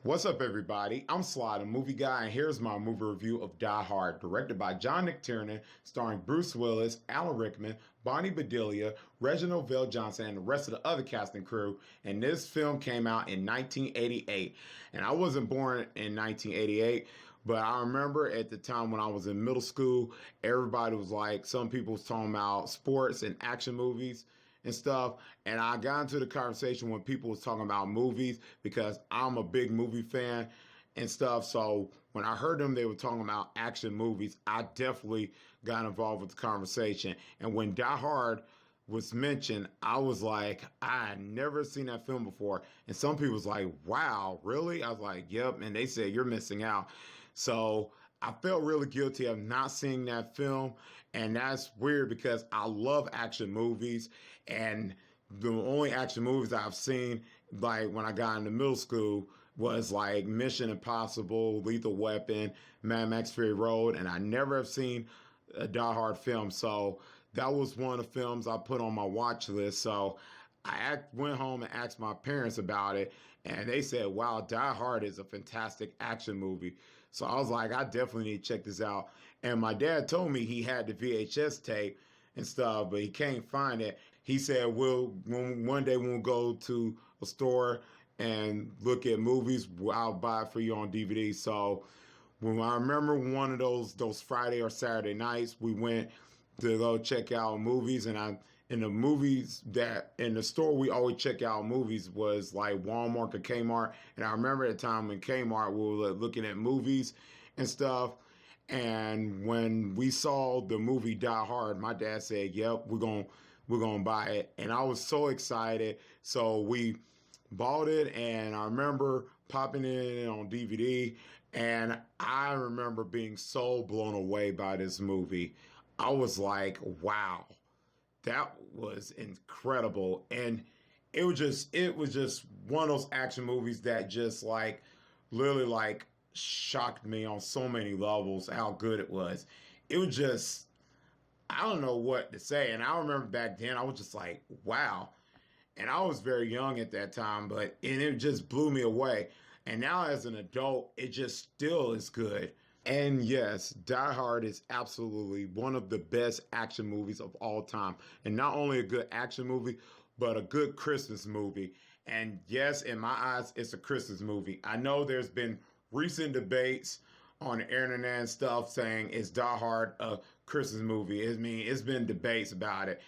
What's up, everybody? I'm Sly The Movie Guy, and here's my movie review of Die Hard, directed by John McTiernan, starring Bruce Willis, Alan Rickman, Bonnie Bedelia, Reginald VelJohnson, and the rest of the other cast and crew. And this film came out in 1988. And I wasn't born in 1988, but I remember at the time when I was in middle school, everybody was like, some people was talking about sports and action movies and stuff. And I got into the conversation when people was talking about movies because I'm a big movie fan and stuff. So when I heard them, they were talking about action movies, I definitely got involved with the conversation. And when Die Hard was mentioned, I was like, I had never seen that film before. And some people was like, wow, really? I was like, yep. And they said, you're missing out. So I felt really guilty of not seeing that film. And that's weird because I love action movies. And the only action movies I've seen, like when I got into middle school, was like Mission Impossible, Lethal Weapon, Mad Max Fury Road. And I never have seen a Die Hard film. So that was one of the films I put on my watch list. So went home and asked my parents about it, and they said, wow, Die Hard is a fantastic action movie. So I was like, I definitely need to check this out. And my dad told me he had the VHS tape and stuff, but he can't find it. He said, one day we'll go to a store and look at movies. I'll buy it for you on DVD. So when I remember one of those Friday or Saturday nights, we went to go check out movies, and in the movies that in the store we always check out movies was like Walmart or Kmart. And I remember at the time in Kmart we were looking at movies and stuff. And when we saw the movie Die Hard, my dad said, "Yep, we're gonna buy it." And I was so excited. So we bought it, and I remember popping it in on DVD, and I remember being so blown away by this movie. I was like, wow, that was incredible. And it was just one of those action movies that just like literally like shocked me on so many levels how good it was. It was just, I don't know what to say. And I remember back then I was just like, wow. And I was very young at that time, and it just blew me away. And now as an adult, it just still is good. And yes, Die Hard is absolutely one of the best action movies of all time. And not only a good action movie, but a good Christmas movie. And yes, in my eyes, it's a Christmas movie. I know there's been recent debates on the internet and stuff saying, is Die Hard a Christmas movie? I mean, it's been debates about it.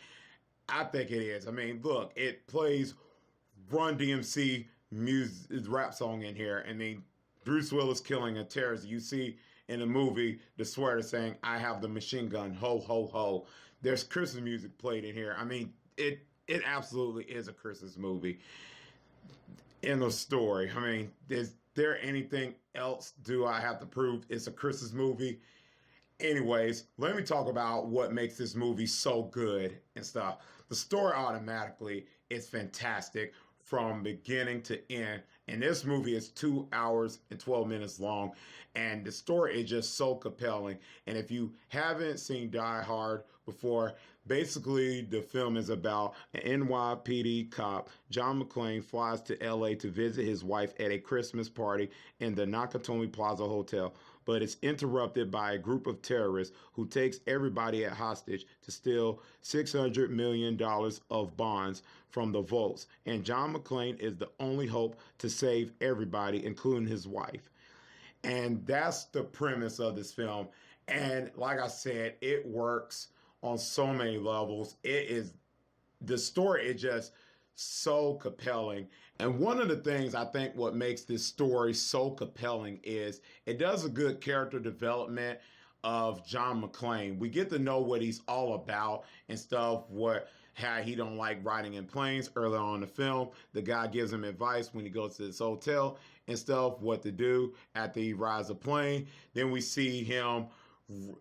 I think it is. I mean, look, it plays Run DMC music, rap song in here. I mean, Bruce Willis killing a terrorist. You see in the movie the sweater saying, I have the machine gun, ho, ho, ho. There's Christmas music played in here. I mean, it absolutely is a Christmas movie. In the story, I mean, is there anything else do I have to prove it's a Christmas movie? Anyways, let me talk about what makes this movie so good and stuff. The story automatically is fantastic from beginning to end. And this movie is 2 hours and 12 minutes long. And the story is just so compelling. And if you haven't seen Die Hard before, basically the film is about an NYPD cop. John McClane flies to LA to visit his wife at a Christmas party in the Nakatomi Plaza Hotel, but it's interrupted by a group of terrorists who takes everybody at hostage to steal $600 million of bonds from the vaults. And John McClane is the only hope to save everybody, including his wife. And that's the premise of this film. And like I said, it works on so many levels. The story is just so compelling. And one of the things I think what makes this story so compelling is it does a good character development of John McClane. We get to know what he's all about and stuff, how he don't like riding in planes early on in the film. The guy gives him advice when he goes to this hotel and stuff, what to do after he rides a plane. Then we see him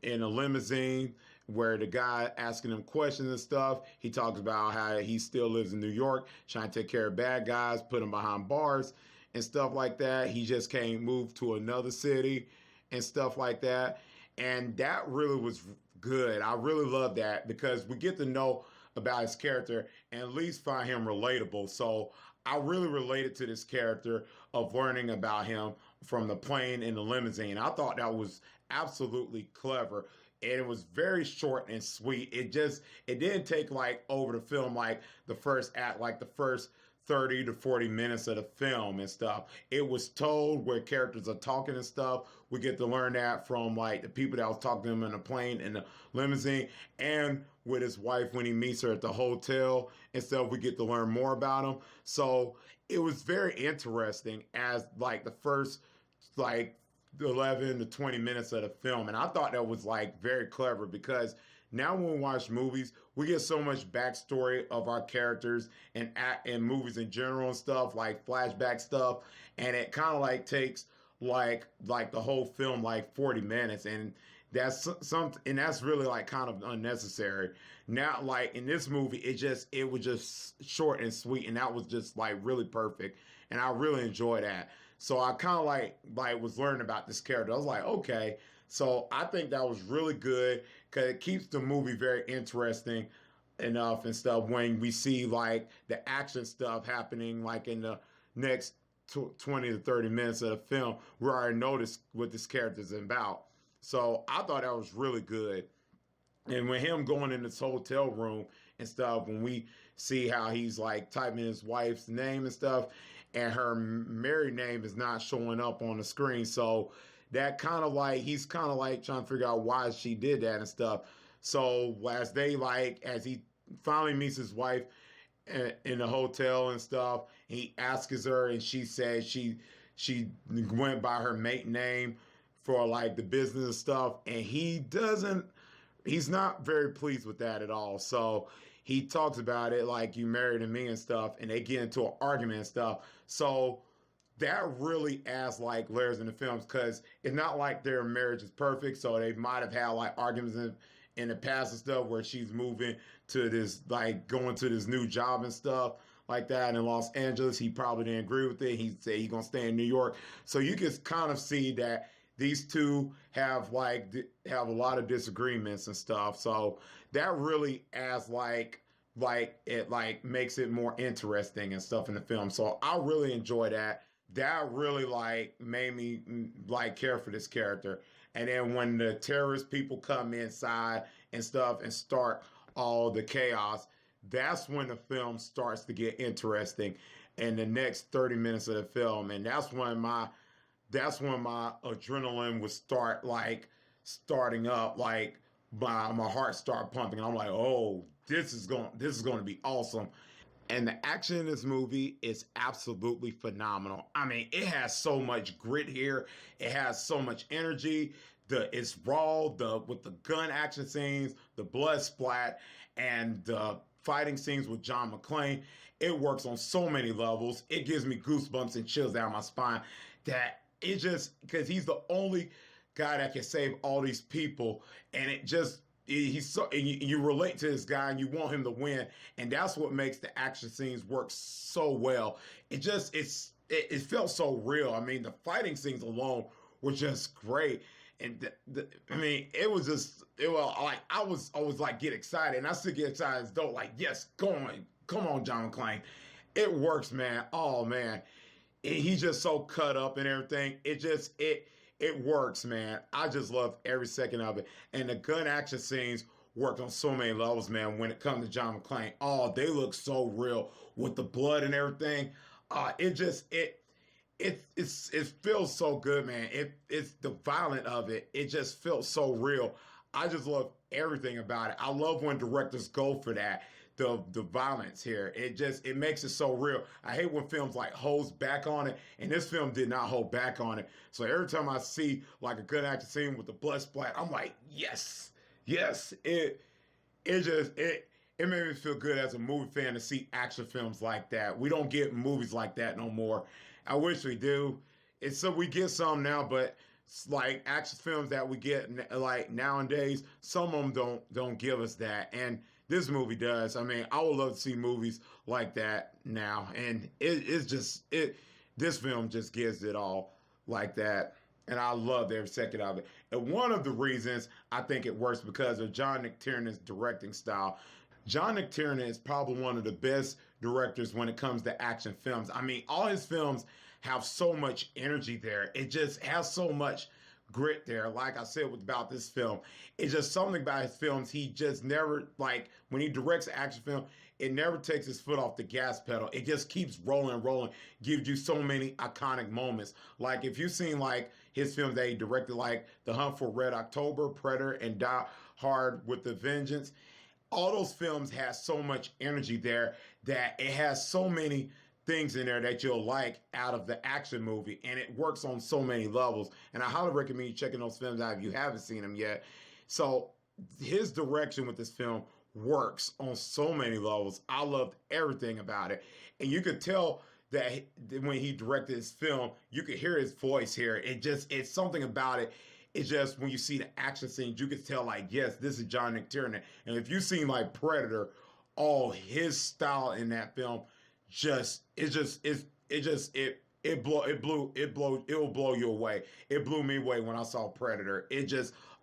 in a limousine where the guy asking him questions and stuff. He talks about how he still lives in New York, trying to take care of bad guys, put them behind bars and stuff like that. He just can't move to another city and stuff like that. And that really was good. I really love that because we get to know about his character and at least find him relatable. So I really related to this character of learning about him from the plane in the limousine. I thought that was absolutely clever. And it was very short and sweet. It didn't take like over the film like the first act, like the first 30 to 40 minutes of the film and stuff. It was told where characters are talking and stuff. We get to learn that from like the people that was talking to him in the plane in the limousine and with his wife when he meets her at the hotel and stuff. We get to learn more about him. So it was very interesting as like the first like 11 to 20 minutes of the film. And I thought that was like very clever because now when we watch movies, we get so much backstory of our characters and movies in general and stuff, like flashback stuff. And it kind of like takes like the whole film like 40 minutes. And that's really like kind of unnecessary. Now, like in this movie, it was just short and sweet, and that was just like really perfect. And I really enjoy that. So I kind of like was learning about this character. I was like, okay. So I think that was really good because it keeps the movie very interesting enough and stuff when we see like the action stuff happening like in the next 20 to 30 minutes of the film. We already noticed what this character is about. So I thought that was really good. And with him going in this hotel room and stuff, when we see how he's like typing his wife's name and stuff, and her married name is not showing up on the screen. So that kind of like, he's kind of like trying to figure out why she did that and stuff. So as he finally meets his wife in the hotel and stuff, he asks her and she said she went by her maiden name for like the business and stuff. And he's not very pleased with that at all. So he talks about it like you married me and stuff, and they get into an argument and stuff. So that really adds like layers in the films because it's not like their marriage is perfect. So they might have had like arguments in the past and stuff where she's moving to this, like going to this new job and stuff like that in Los Angeles. He probably didn't agree with it. He said he's going to stay in New York. So you can kind of see that these two have a lot of disagreements and stuff. So that really adds like it like makes it more interesting and stuff in the film. So I really enjoy that. That really like made me like care for this character. And then when the terrorist people come inside and stuff and start all the chaos, that's when the film starts to get interesting in the next 30 minutes of the film. And that's when my adrenaline would start like starting up, like my heart start pumping. I'm like, oh, this is going to be awesome. And the action in this movie is absolutely phenomenal. I mean, it has so much grit here. It has so much energy. It's raw, with the gun action scenes, the blood splat, and the fighting scenes with John McClane. It works on so many levels. It gives me goosebumps and chills down my spine. That it just, because he's the only guy that can save all these people, and he's so, and you relate to this guy and you want him to win, and that's what makes the action scenes work so well. It felt so real. I mean, the fighting scenes alone were just great, and I mean, it was like I was like get excited, and I still get excited as though like, yes, go on, come on, John McClane, it works, man. Oh man, he's just so cut up and everything. It works, man. I just love every second of it. And the gun action scenes worked on so many levels, man. When it comes to John McClane, oh, they look so real with the blood and everything. It feels so good, man. It's the violence of it. It just feels so real. I just love everything about it. I love when directors go for that. The violence here. It makes it so real. I hate when films like holds back on it, and this film did not hold back on it. So every time I see like a good action scene with the blood splat, I'm like, yes. It made me feel good as a movie fan to see action films like that. We don't get movies like that no more. I wish we do. We get some now, but it's like action films that we get like nowadays, some of them don't give us that. And this movie does. I mean, I would love to see movies like that now. And this film just gives it all like that. And I loved every second of it. And one of the reasons I think it works because of John McTiernan's directing style. John McTiernan is probably one of the best directors when it comes to action films. I mean, all his films have so much energy there. It just has so much grit there. Like I said about this film, it's just something about his films. He just never, like, when he directs an action film, it never takes his foot off the gas pedal. It just keeps rolling, rolling, gives you so many iconic moments. Like, if you've seen, like, his films that he directed, like The Hunt for Red October, Predator, and Die Hard with the Vengeance, all those films have so much energy there that it has so many things in there that you'll like out of the action movie, and it works on so many levels. And I highly recommend you checking those films out if you haven't seen them yet. So his direction with this film works on so many levels. I loved everything about it, and you could tell that when he directed his film, you could hear his voice here. It's something about it. It's just when you see the action scenes, you can tell, like, yes, this is John McTiernan. And if you've seen, like, Predator, all his style in that film it will blow you away. It blew me away when I saw Predator.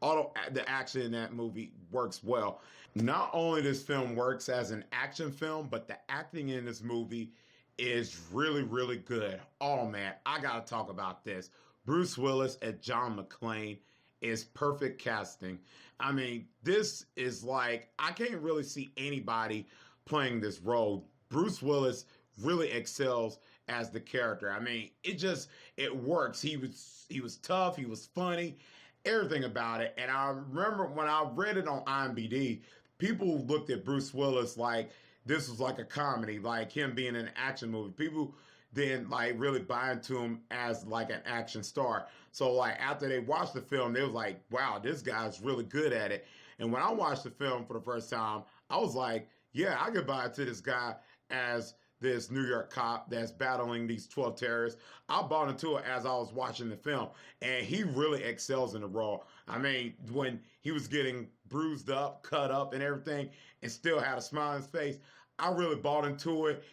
All the action in that movie works well. Not only this film works as an action film, but the acting in this movie is really, really good. Oh man, I gotta talk about this. Bruce Willis as John McClane is perfect casting. I mean, this is like, I can't really see anybody playing this role. Bruce Willis really excels as the character. I mean, it works. He was tough, he was funny, everything about it. And I remember when I read it on IMDb, people looked at Bruce Willis like this was like a comedy, like him being in an action movie. People didn't like really buy into him as like an action star. So like after they watched the film, they was like, wow, this guy's really good at it. And when I watched the film for the first time, I was like, yeah, I could buy into this guy as this New York cop that's battling these 12 terrorists. I bought into it as I was watching the film, and he really excels in the role. I mean, when he was getting bruised up, cut up, and everything, and still had a smile on his face, I really bought into it.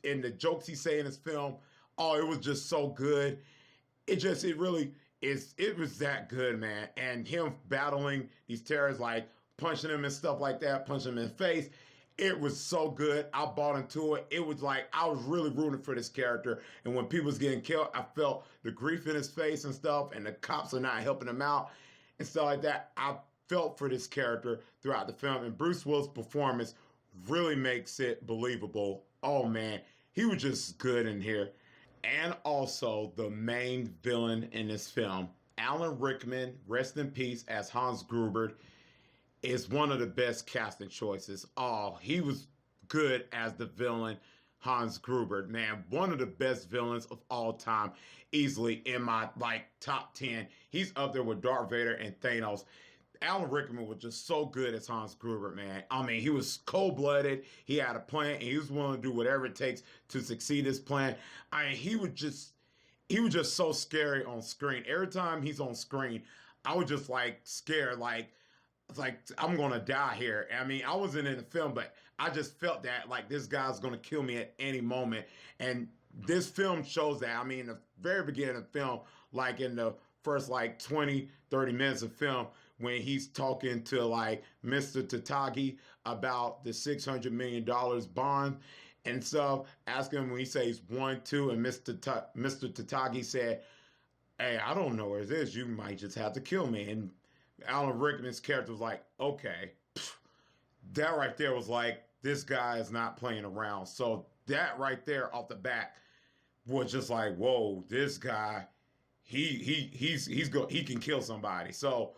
In the jokes he say in his film, oh, it was just so good. It was that good, man. And him battling these terrorists, like punching them and stuff like that, punching them in the face, it was so good. I bought into it. It was like I was really rooting for this character. And when people was getting killed, I felt the grief in his face and stuff, and the cops are not helping him out and stuff like that. I felt for this character throughout the film, and Bruce Willis' performance really makes it believable. Oh man, he was just good in here. And also the main villain in this film, Alan Rickman, rest in peace, as Hans Gruber, is one of the best casting choices. Oh, he was good as the villain, Hans Gruber. Man, one of the best villains of all time, easily in my like top 10. He's up there with Darth Vader and Thanos. Alan Rickman was just so good as Hans Gruber, man. I mean, he was cold-blooded. He had a plan, and he was willing to do whatever it takes to succeed his plan. I mean, he was just so scary on screen. Every time he's on screen, I was just like scared, like I'm gonna die here. I mean, I wasn't in the film, but I just felt that like this guy's gonna kill me at any moment. And this film shows that. I mean, in the very beginning of the film, like in the first like 20, 30 minutes of film, when he's talking to like Mr. Tatagi about the $600 million bond and stuff, asking him when he says 1, 2, and Mr. Tatagi said, hey, I don't know where it is. You might just have to kill me. And Alan Rickman's character was like, okay. That right there was like, this guy is not playing around. So that right there off the bat was just like, whoa, this guy, he can kill somebody. So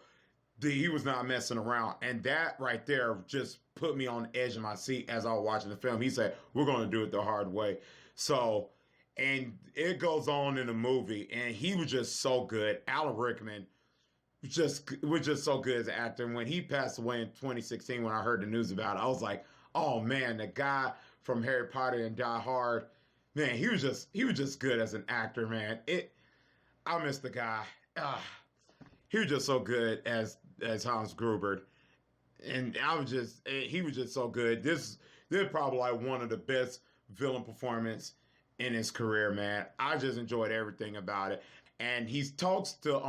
he was not messing around. And that right there just put me on the edge of my seat as I was watching the film. He said, we're going to do it the hard way. So, and it goes on in the movie, and he was just so good. Alan Rickman was just so good as an actor. And when he passed away in 2016, when I heard the news about it, I was like, oh man, the guy from Harry Potter and Die Hard, man, he was just good as an actor, man. I miss the guy. He was just so good as Hans Gruber, and he was just so good. This is probably like one of the best villain performance in his career, man. I just enjoyed everything about it. and he talks to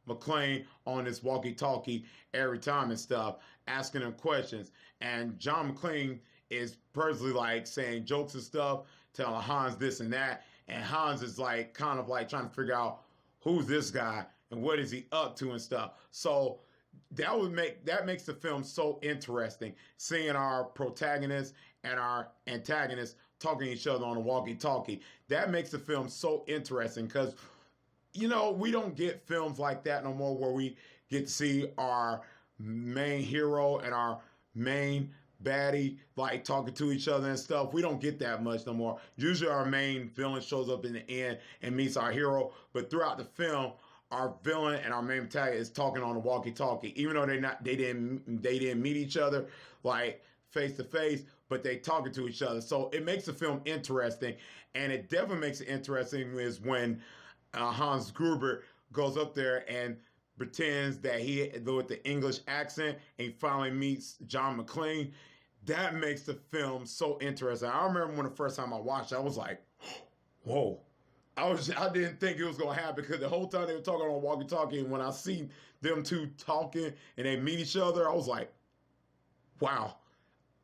McClane on his walkie-talkie every time and stuff, asking him questions. And John McClane is personally like saying jokes and stuff, telling Hans this and that, and Hans is like kind of like trying to figure out who's this guy and what is he up to and stuff. So that makes the film so interesting, seeing our protagonist and our antagonist talking to each other on a walkie-talkie. That makes the film so interesting because, you know, we don't get films like that no more where we get to see our main hero and our main baddie like talking to each other and stuff. We don't get that much no more. Usually our main villain shows up in the end and meets our hero, but throughout the film, our villain and our main protagonist is talking on a walkie-talkie, even though they didn't meet each other like face to face, but they talking to each other. So it makes the film interesting, and it definitely makes it interesting is when Hans Gruber goes up there and pretends that he with the English accent, and he finally meets John McClane. That makes the film so interesting. I remember when the first time I watched it, I was like, whoa. I didn't think it was gonna happen because the whole time they were talking on walkie-talkie, and when I see them two talking and they meet each other, I was like, wow.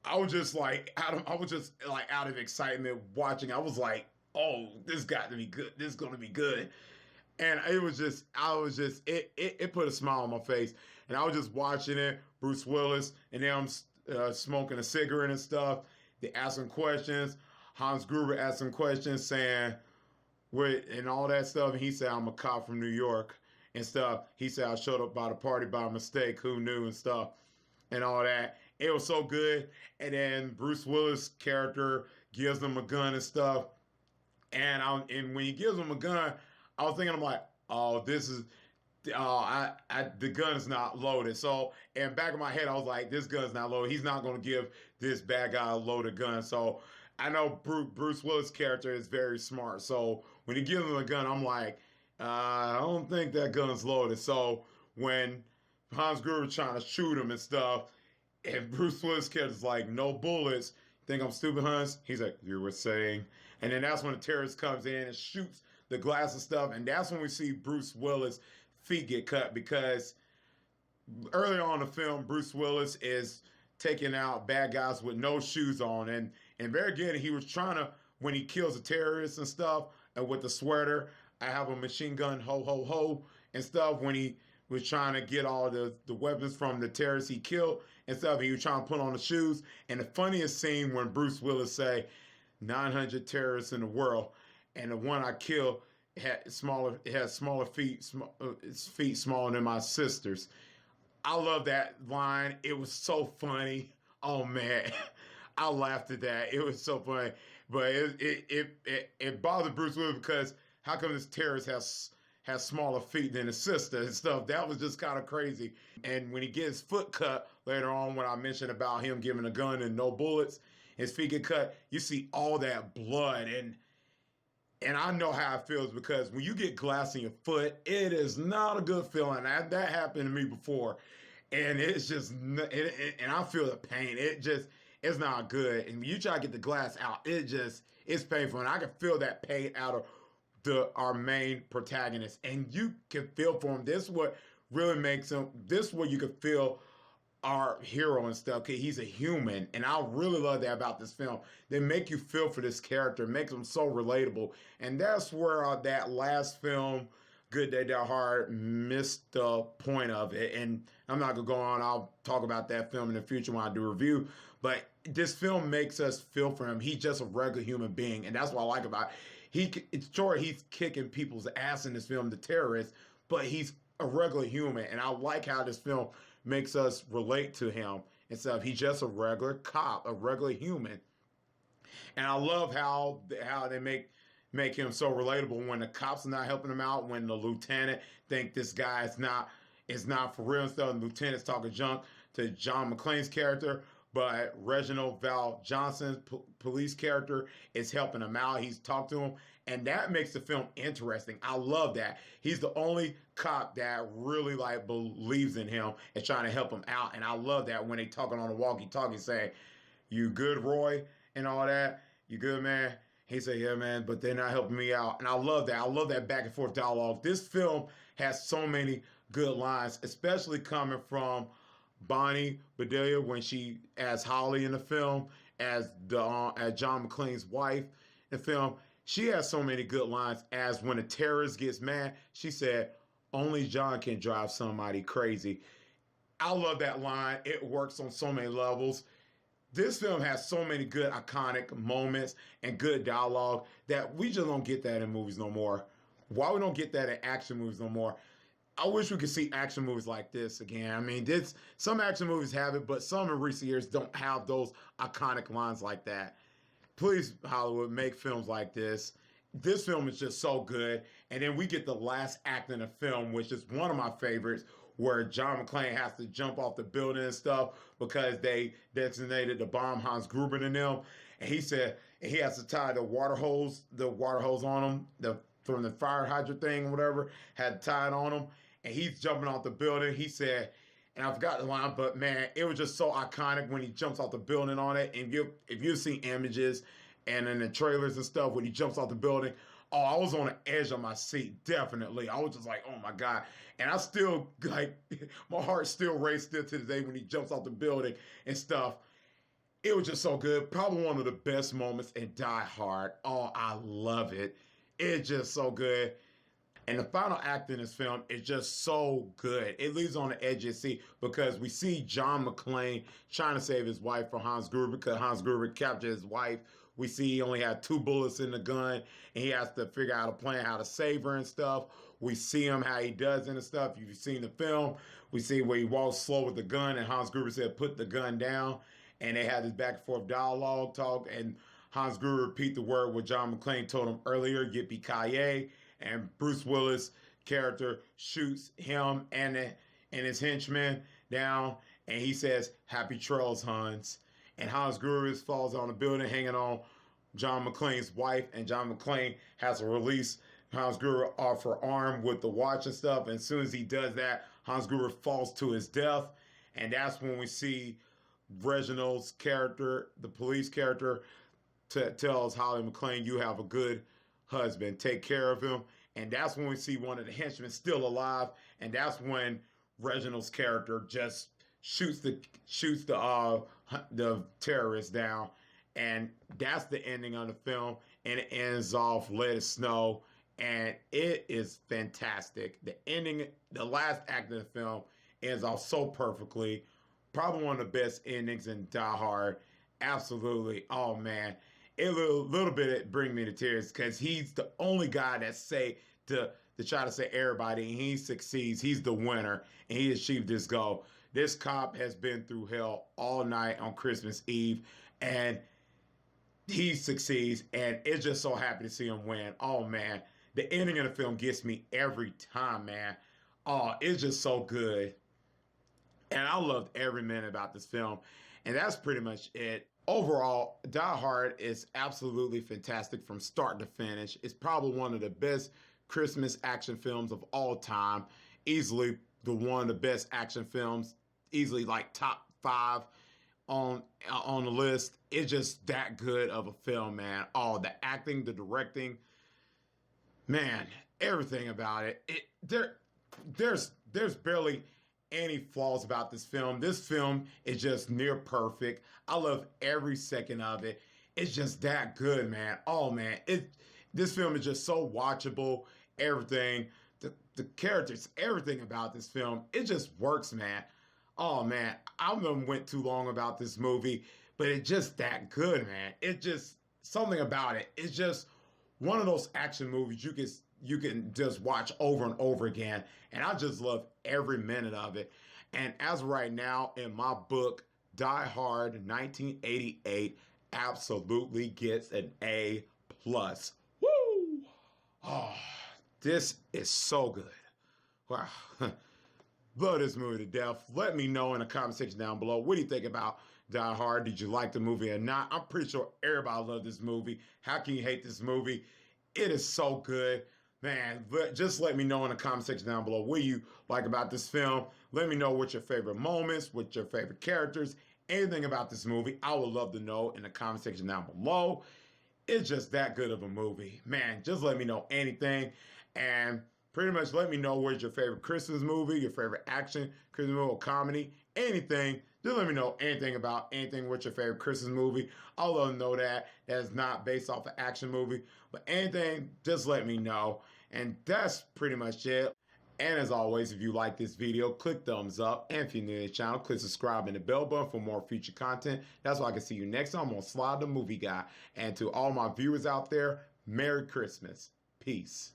I was just out of excitement watching. I was like, oh, this got to be good. This is gonna be good. And it put a smile on my face. And I was just watching it, Bruce Willis, and them smoking a cigarette and stuff. They asking questions. Hans Gruber asking questions, saying, and all that stuff. And he said, I'm a cop from New York and stuff. He said, I showed up by the party by mistake. Who knew and stuff and all that. It was so good. And then Bruce Willis' character gives them a gun and stuff. And when he gives them a gun, I was thinking, I'm like, oh, this is, the gun's not loaded. So in the back of my head, I was like, this gun's not loaded. He's not going to give this bad guy a loaded gun. So I know Bruce Willis' character is very smart. So when he gives him a gun, I'm like, I don't think that gun's loaded. So when Hans Gruber's trying to shoot him and stuff, and Bruce Willis' character's like, no bullets. Think I'm stupid, Hans? He's like, you were saying. And then that's when the terrorist comes in and shoots the glass and stuff. And that's when we see Bruce Willis' feet get cut, because earlier on in the film, Bruce Willis is taking out bad guys with no shoes on. And very good, he was trying to, when he kills the terrorists and stuff, and with the sweater, I have a machine gun, ho, ho, ho, and stuff, when he was trying to get all the weapons from the terrorists he killed and stuff, and he was trying to put on the shoes. And the funniest scene when Bruce Willis say, 900 terrorists in the world, and the one I killed had smaller feet, its feet smaller than my sister's. I love that line. It was so funny. Oh man, I laughed at that. It was so funny, but it bothered Bruce Willis because how come this terrorist has smaller feet than his sister and stuff? That was just kind of crazy. And when he gets his foot cut later on, when I mentioned about him giving a gun and no bullets, his feet get cut, you see all that blood, and I know how it feels, because when you get glass in your foot, it is not a good feeling. That happened to me before, and it's just, and I feel the pain. It's not good. And when you try to get the glass out, it's painful, and I can feel that pain out of our main protagonist, and you can feel for him. This is what really makes him. This is where you can feel our hero and stuff, because he's a human. And I really love that about this film. They make you feel for this character, makes him so relatable. And that's where that last film, Good Day Die Hard, missed the point of it. And I'm not going to go on. I'll talk about that film in the future when I do a review. But this film makes us feel for him. He's just a regular human being. And that's what I like about it. It's sure he's kicking people's ass in this film, the terrorists, but he's a regular human. And I like how this film makes us relate to him and stuff. He's just a regular cop, a regular human. And I love how they make him so relatable when the cops are not helping him out, when the lieutenant think this guy is not for real and stuff. The lieutenant's talking junk to John McClane's character, but Reginald VelJohnson's police character is helping him out. He's talked to him, and that makes the film interesting. I love that. He's the only cop that really believes in him and trying to help him out. And I love that when they talking on the walkie-talkie saying, you good, Roy? And all that. You good, man? He said, yeah, man, but they're not helping me out. And I love that. I love that back and forth dialogue. This film has so many good lines, especially coming from Bonnie Bedelia when she as Holly in the film, as John McClane's wife in the film. She has so many good lines. As when a terrorist gets mad, she said, "Only John can drive somebody crazy." I love that line. It works on so many levels. This film has so many good iconic moments and good dialogue that we just don't get that in movies no more. Why we don't get that in action movies no more? I wish we could see action movies like this again. I mean, some action movies have it, but some in recent years don't have those iconic lines like that. Please, Hollywood, make films like this. This film is just so good. And then we get the last act in the film, which is one of my favorites, where John McClane has to jump off the building and stuff because they designated the bomb Hans Gruber and them. And he said he has to tie the water hose on him, from the fire hydrant thing or whatever, had to tie it on him. And he's jumping off the building. He said, and I forgot the line, but man, it was just so iconic when he jumps off the building on it. And if you've seen images and in the trailers and stuff when he jumps off the building, oh, I was on the edge of my seat, definitely. I was just like, oh my God. And I still, like, my heart still raced still to the day when he jumps off the building and stuff. It was just so good. Probably one of the best moments in Die Hard. Oh, I love it. It's just so good. And the final act in this film is just so good. It leaves on the edge of your seat because we see John McClane trying to save his wife from Hans Gruber because Hans Gruber captured his wife. We see he only had 2 bullets in the gun, and he has to figure out a plan how to save her and stuff. We see him how he does it and stuff. You've seen the film. We see where he walks slow with the gun, and Hans Gruber said, "Put the gun down." And they had this back and forth dialogue talk, and Hans Gruber repeat the word what John McClane told him earlier, "Yippee-ki-yay." And Bruce Willis' character shoots him and his henchmen down, and he says, "Happy trails, Hans." And Hans Gruber falls on the building hanging on John McClane's wife, and John McClane has to release Hans Gruber off her arm with the watch and stuff. And as soon as he does that, Hans Gruber falls to his death. And that's when we see Reginald's character, the police character, tells Holly McClane, "You have a good husband. Take care of him." And that's when we see one of the henchmen still alive. And that's when Reginald's character just shoots the terrorist down. And that's the ending of the film. And it ends off "Let It Snow." And it is fantastic. The ending, the last act of the film ends off so perfectly. Probably one of the best endings in Die Hard. Absolutely. Oh man. It little bit it bring me to tears because he's the only guy that to try to say everybody, and he succeeds. He's the winner, and he achieved this goal. This cop has been through hell all night on Christmas Eve, and he succeeds, and it's just so happy to see him win. Oh man, the ending of the film gets me every time, man. Oh, it's just so good. And I loved every minute about this film. And that's pretty much it. Overall, Die Hard is absolutely fantastic from start to finish. It's probably one of the best Christmas action films of all time. Easily one of the best action films. Easily like top 5 on the list. It's just that good of a film, man. Oh, the acting, the directing, man, everything about it. There's barely any flaws about this film. This film is just near perfect. I love every second of it. It's just that good, man. Oh man, this film is just so watchable. Everything, the characters, everything about this film, it just works, man. Oh man, I went too long about this movie, but it's just that good, man. It just something about it. It's just one of those action movies you can just watch over and over again. And I just love every minute of it. And as of right now, in my book, Die Hard 1988 absolutely gets an A+. Woo! Oh, this is so good. Wow. Love this movie to death. Let me know in the comment section down below. What do you think about Die Hard? Did you like the movie or not? I'm pretty sure everybody loved this movie. How can you hate this movie? It is so good. Man, just let me know in the comment section down below what you like about this film. Let me know what your favorite moments, what your favorite characters, anything about this movie. I would love to know in the comment section down below. It's just that good of a movie. Man, just let me know anything. And pretty much let me know what's your favorite Christmas movie, your favorite action, Christmas movie, or comedy, anything. Just let me know anything about anything. What's your favorite Christmas movie? I'll let them know that. That's not based off an action movie. But anything, just let me know. And that's pretty much it. And as always, if you like this video, click thumbs up. And if you're new to the channel, click subscribe and the bell button for more future content. That's why I can see you next time on Sly the Movie Guy. And to all my viewers out there, Merry Christmas. Peace.